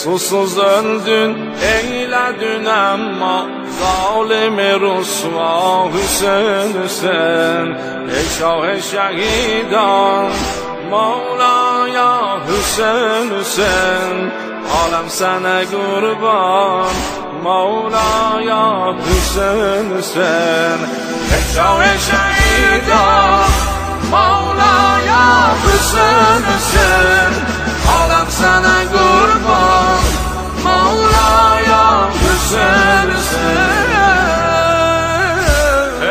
susuz öldün eyledin ama zalimi rusva Hüseyin Hüseyin. Ey şah-ı şehidan Mevlaya Hüseyin Hüseyin, alem sana kurban Mevlaya Hüseyin Hüseyin. Ey şah-ı şehidan Mevlaya Hüseyin Hüseyin, alem sana kurban Mevlaya Hüseyin Hüseyin.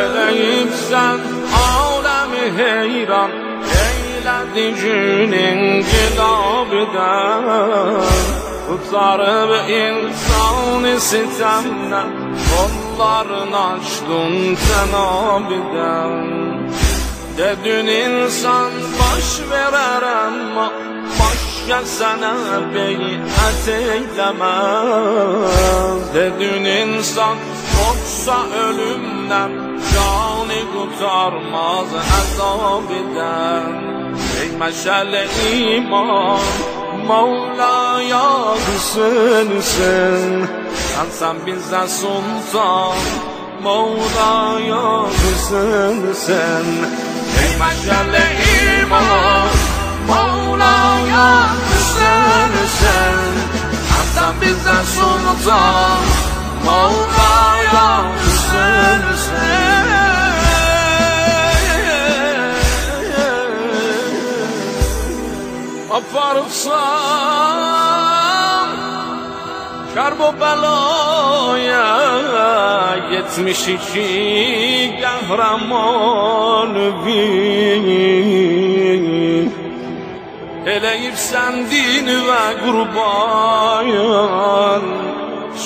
Eleyip sen alemi heyran eyledi günün gidabıdan, kurtarıp insanı sitemden kollarını açtın cenabiden. Dedin insan baş verer ama başka sana beyat eylemez. Dedin insan korksa ölümden canı kurtarmaz azabiden. Ey meşale iman Mevlaya Hüseyin Hüseyin, sen bize sultan Mevlaya Hüseyin Hüseyin. Ey meşale iman Mevlaya Hüseyin Hüseyin, sen bize sultan Mevlaya Hüseyin Hüseyin. Aparıpsan şerb o belaya 72 kahraman bir, eleyip sen din ve kurban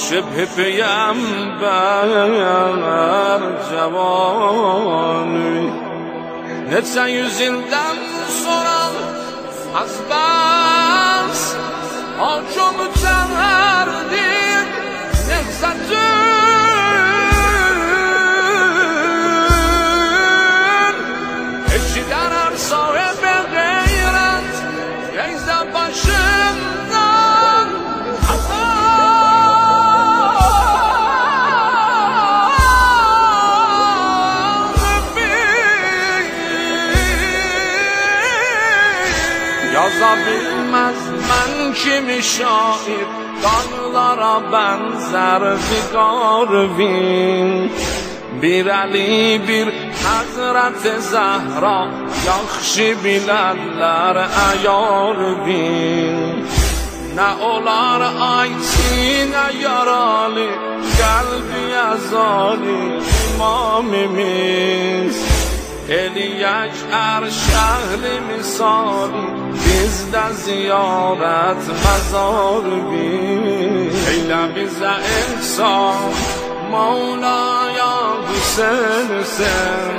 şebhe peygamber cevanı. Neçe yüzünden sonra azbaz Ağacımı çağırdım Nevzat'ın eşiden arsa ve gayret Geyze başımdan yazabilmez ben kimi şair, dağlara benzer figarvin. Bir Ali bir Hazreti Zahra, yaxşı bilərlər əyarvin. Nə olar ayçinə yaralı, qəlbi əzali imamimiz. Eliyək ər şəhli misali, bizdə ziyarət məzar bir. Eylə bizə ihsan Mevlaya Hüseyin Hüseyin,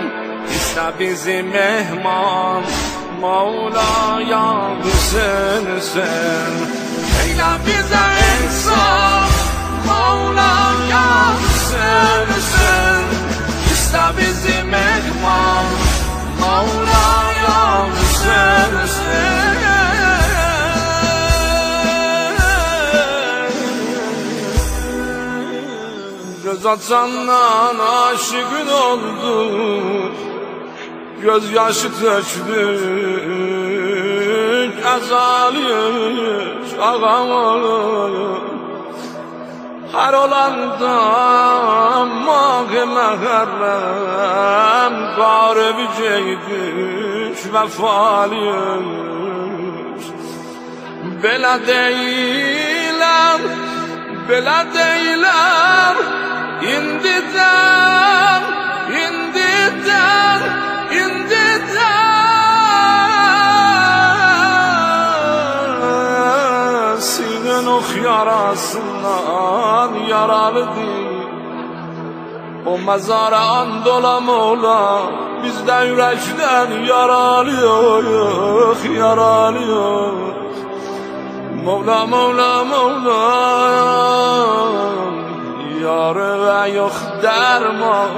istə bizi mehman Mevlaya Hüseyin Hüseyin. Eylə bizə ihsan Mevlaya Hüseyin Hüseyin, istə bizi mehman Mevlaya Hüseyin Hüseyin. Göz açandan aşıkın oldu, göz yaşı tökdük əzaliyik ağamalıyıq. Her olanda mağı məhərrəm qarıbı ceydük vəfalıyıq. Belə deyilər, belə deyilər, indidən, indidən, indidən. Sinən ox yarasından yaralı değil, o mezara and ola Mola, bizdə ürəkdən yaralıyıq, yaralıyıq. Mola, Mola, Mola, yarı ve yok derman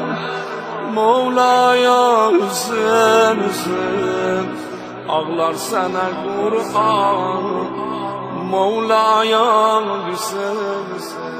Mevlaya Hüseyin Hüseyin, ağlar sana Kur'an مولایا بسه